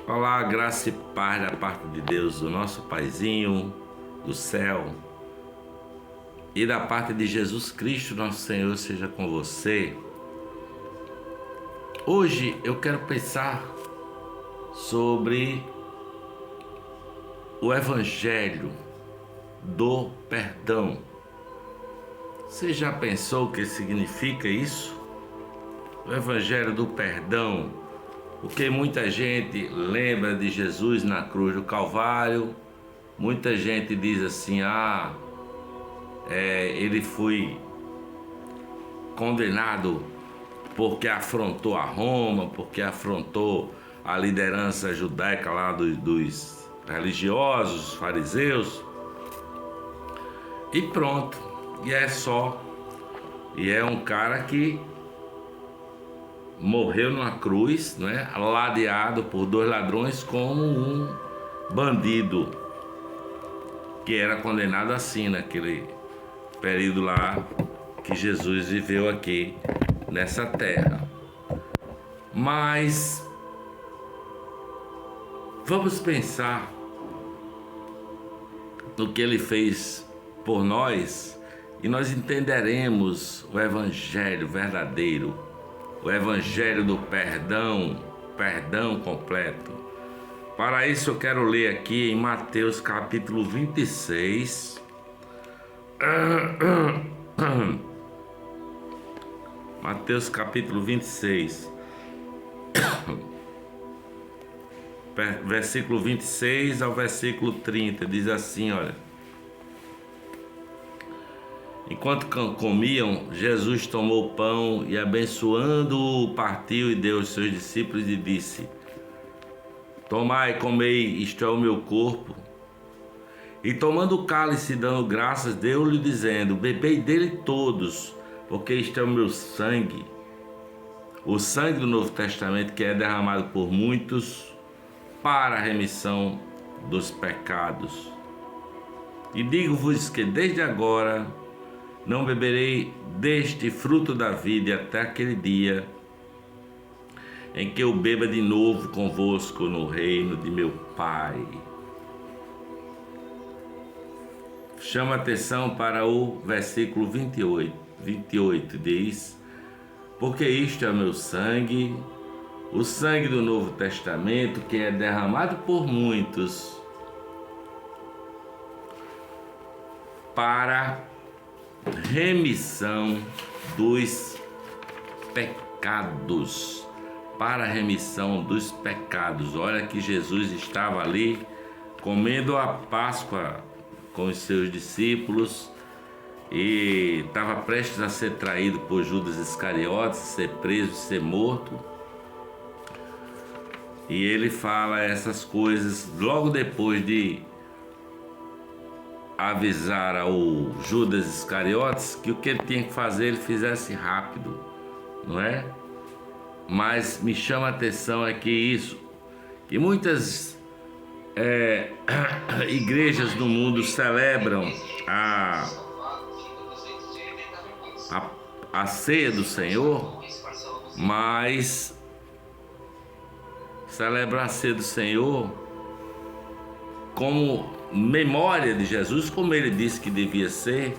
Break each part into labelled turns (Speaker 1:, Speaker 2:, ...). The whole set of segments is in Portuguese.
Speaker 1: Olá, graça e paz da parte de Deus, do nosso Paizinho do céu, e da parte de Jesus Cristo, nosso Senhor, seja com você. Hoje eu quero pensar sobre o Evangelho do perdão. Você já pensou o que significa isso? O Evangelho do perdão. Porque muita gente lembra de Jesus na cruz do Calvário, muita gente diz assim, ele foi condenado porque afrontou a Roma, porque afrontou a liderança judaica lá dos religiosos, fariseus, e pronto, e é só. E é um cara que morreu numa cruz, né, ladeado por dois ladrões como um bandido, que era condenado assim naquele período lá que Jesus viveu aqui nessa terra. Mas vamos pensar no que ele fez por nós e nós entenderemos o Evangelho verdadeiro, o Evangelho do perdão, perdão completo. Para isso eu quero ler aqui em Mateus capítulo 26. Mateus capítulo 26. Versículo 26 ao versículo 30. Diz assim, olha. Enquanto comiam, Jesus tomou o pão e, abençoando-o, partiu e deu aos seus discípulos e disse: Tomai e comei, isto é o meu corpo. E tomando o cálice e dando graças, deu-lhe dizendo: Bebei dele todos, porque isto é o meu sangue, o sangue do Novo Testamento, que é derramado por muitos para a remissão dos pecados. E digo-vos que desde agora não beberei deste fruto da vida até aquele dia em que eu beba de novo convosco no reino de meu Pai. Chama atenção para o versículo 28 diz: Porque isto é o meu sangue, o sangue do Novo Testamento, que é derramado por muitos para remissão dos pecados. Para a remissão dos pecados. Olha que Jesus estava ali comendo a Páscoa com os seus discípulos e estava prestes a ser traído por Judas Iscariotes, ser preso, ser morto. E ele fala essas coisas logo depois de avisar ao Judas Iscariotes que o que ele tinha que fazer ele fizesse rápido, não é? Mas me chama a atenção é que muitas igrejas no mundo celebram a ceia do Senhor, mas celebra a ceia do Senhor como memória de Jesus, como ele disse que devia ser,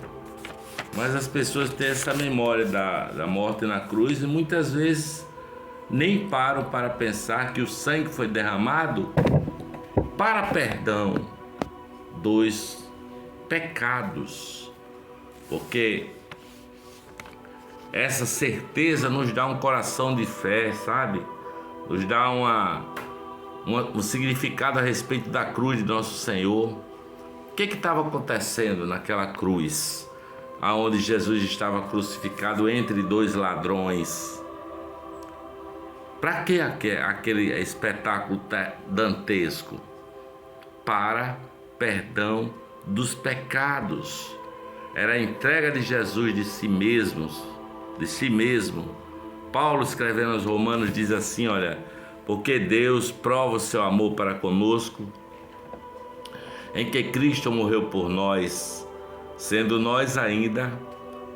Speaker 1: mas as pessoas têm essa memória da morte na cruz e muitas vezes nem param para pensar que o sangue foi derramado para perdão dos pecados, porque essa certeza nos dá um coração de fé, sabe? Nos dá um significado a respeito da cruz de nosso Senhor. O que estava acontecendo naquela cruz, aonde Jesus estava crucificado entre dois ladrões? Para que aquele espetáculo dantesco? Para perdão dos pecados. Era a entrega de Jesus de si mesmo. Paulo, escrevendo aos Romanos, diz assim, olha: porque Deus prova o seu amor para conosco, em que Cristo morreu por nós, sendo nós ainda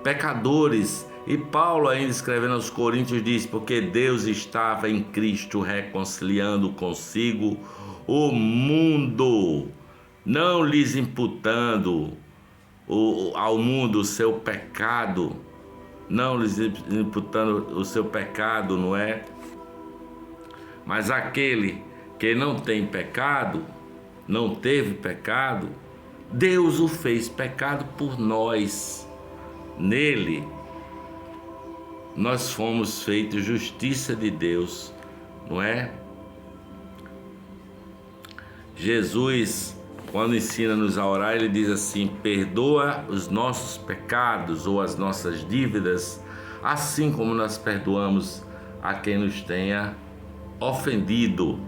Speaker 1: pecadores, E Paulo, ainda escrevendo aos Coríntios, diz: porque Deus estava em Cristo reconciliando consigo o mundo, não lhes imputando ao mundo o seu pecado, não lhes imputando o seu pecado, não é? Mas aquele que não tem pecado, não teve pecado, Deus o fez pecado por nós. Nele, nós fomos feitos justiça de Deus, não é? Jesus, quando ensina-nos a orar, ele diz assim: perdoa os nossos pecados ou as nossas dívidas, assim como nós perdoamos a quem nos tenha ofendido.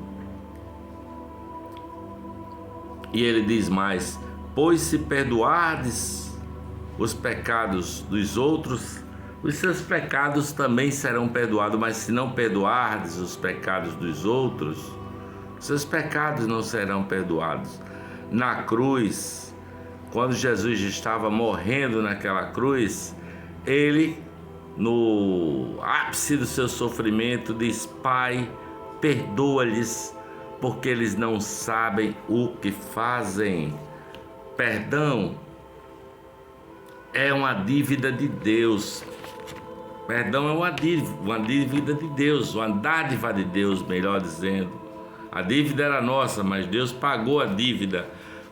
Speaker 1: E ele diz mais: pois se perdoardes os pecados dos outros, os seus pecados também serão perdoados, mas se não perdoardes os pecados dos outros, seus pecados não serão perdoados. Na cruz, quando Jesus estava morrendo naquela cruz, ele, no ápice do seu sofrimento, diz: Pai, perdoa-lhes, porque eles não sabem o que fazem. Perdão é uma dívida de Deus. Perdão é uma dívida de Deus, uma dádiva de Deus, melhor dizendo. A dívida era nossa, mas Deus pagou a dívida.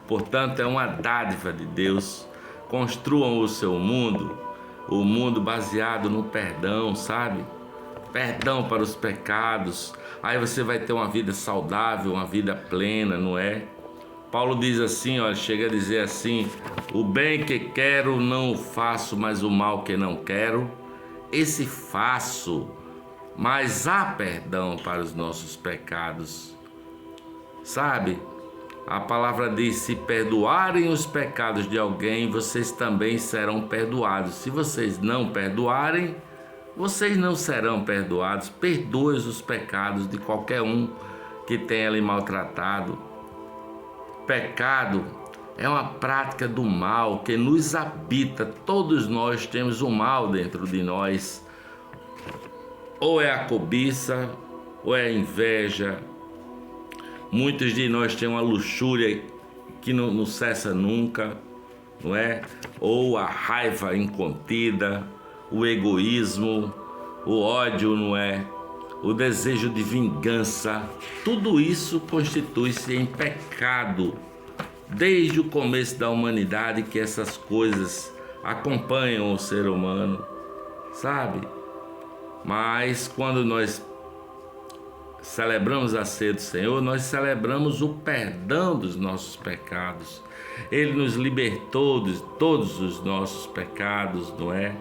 Speaker 1: Portanto, é uma dádiva de Deus. Construam o seu mundo, o mundo baseado no perdão, sabe? Perdão para os pecados. Aí você vai ter uma vida saudável, uma vida plena, não é? Paulo diz assim, olha, chega a dizer assim: o bem que quero não faço, mas o mal que não quero, esse faço. Mas há perdão para os nossos pecados. Sabe? A palavra diz: se perdoarem os pecados de alguém, vocês também serão perdoados. Se vocês não perdoarem, vocês não serão perdoados. Perdoe os pecados de qualquer um que tenha lhe maltratado. Pecado é uma prática do mal que nos habita. Todos nós temos o mal dentro de nós. Ou é a cobiça, ou é a inveja. Muitos de nós têm uma luxúria que não cessa nunca, não é? Ou a raiva incontida, o egoísmo, o ódio, não é? O desejo de vingança. Tudo isso constitui-se em pecado. Desde o começo da humanidade que essas coisas acompanham o ser humano, sabe? Mas quando nós celebramos a ceia do Senhor, nós celebramos o perdão dos nossos pecados. Ele nos libertou de todos os nossos pecados, não é?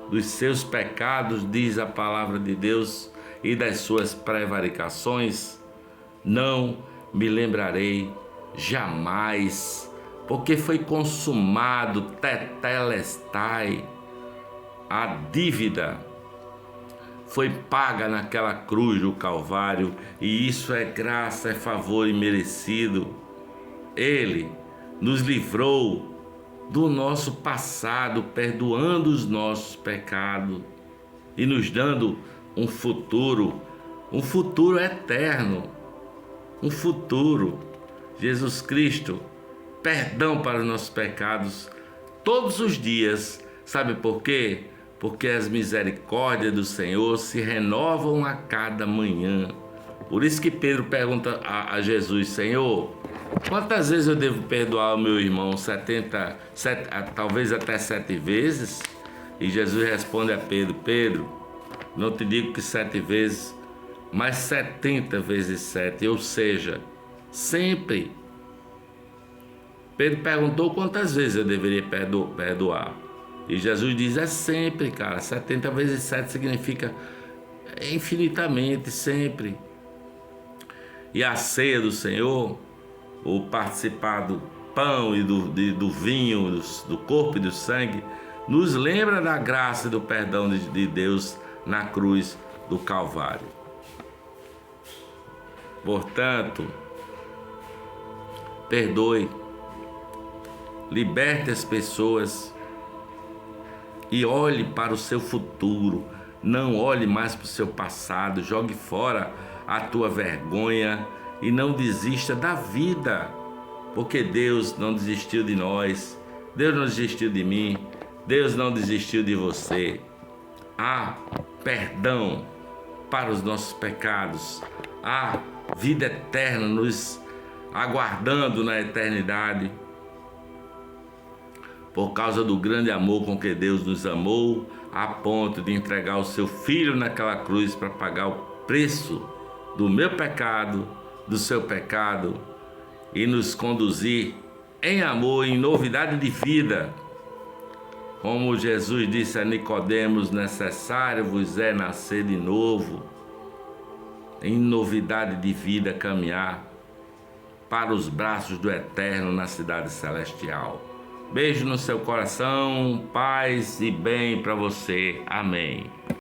Speaker 1: Dos seus pecados, diz a palavra de Deus, e das suas prevaricações, não me lembrarei jamais, porque foi consumado, tetelestai, a dívida foi paga naquela cruz do Calvário, e isso é graça, é favor imerecido. Ele nos livrou do nosso passado, perdoando os nossos pecados e nos dando um futuro eterno, um futuro. Jesus Cristo, perdão para os nossos pecados todos os dias. Sabe por quê? Porque as misericórdias do Senhor se renovam a cada manhã. Por isso que Pedro pergunta a Jesus: Senhor, quantas vezes eu devo perdoar o meu irmão? 70, talvez até 7 vezes? E Jesus responde a Pedro: Pedro, não te digo que 7 vezes, mas 70 vezes 7, ou seja, sempre. Pedro perguntou quantas vezes eu deveria perdoar. E Jesus diz: é sempre, cara. 70 vezes 7 significa infinitamente, sempre. E a ceia do Senhor, o participar do pão e do vinho, do corpo e do sangue, nos lembra da graça e do perdão de Deus na cruz do Calvário. Portanto, perdoe, liberte as pessoas e olhe para o seu futuro. Não olhe mais para o seu passado. Jogue fora a tua vergonha e não desista da vida, porque Deus não desistiu de nós, Deus não desistiu de mim, Deus não desistiu de você. Há perdão para os nossos pecados, há vida eterna nos aguardando na eternidade, por causa do grande amor com que Deus nos amou, a ponto de entregar o seu Filho naquela cruz para pagar o preço do meu pecado, do seu pecado, e nos conduzir em amor, em novidade de vida. Como Jesus disse a Nicodemos, necessário vos é nascer de novo, em novidade de vida caminhar para os braços do Eterno na cidade celestial. Beijo no seu coração, paz e bem para você. Amém.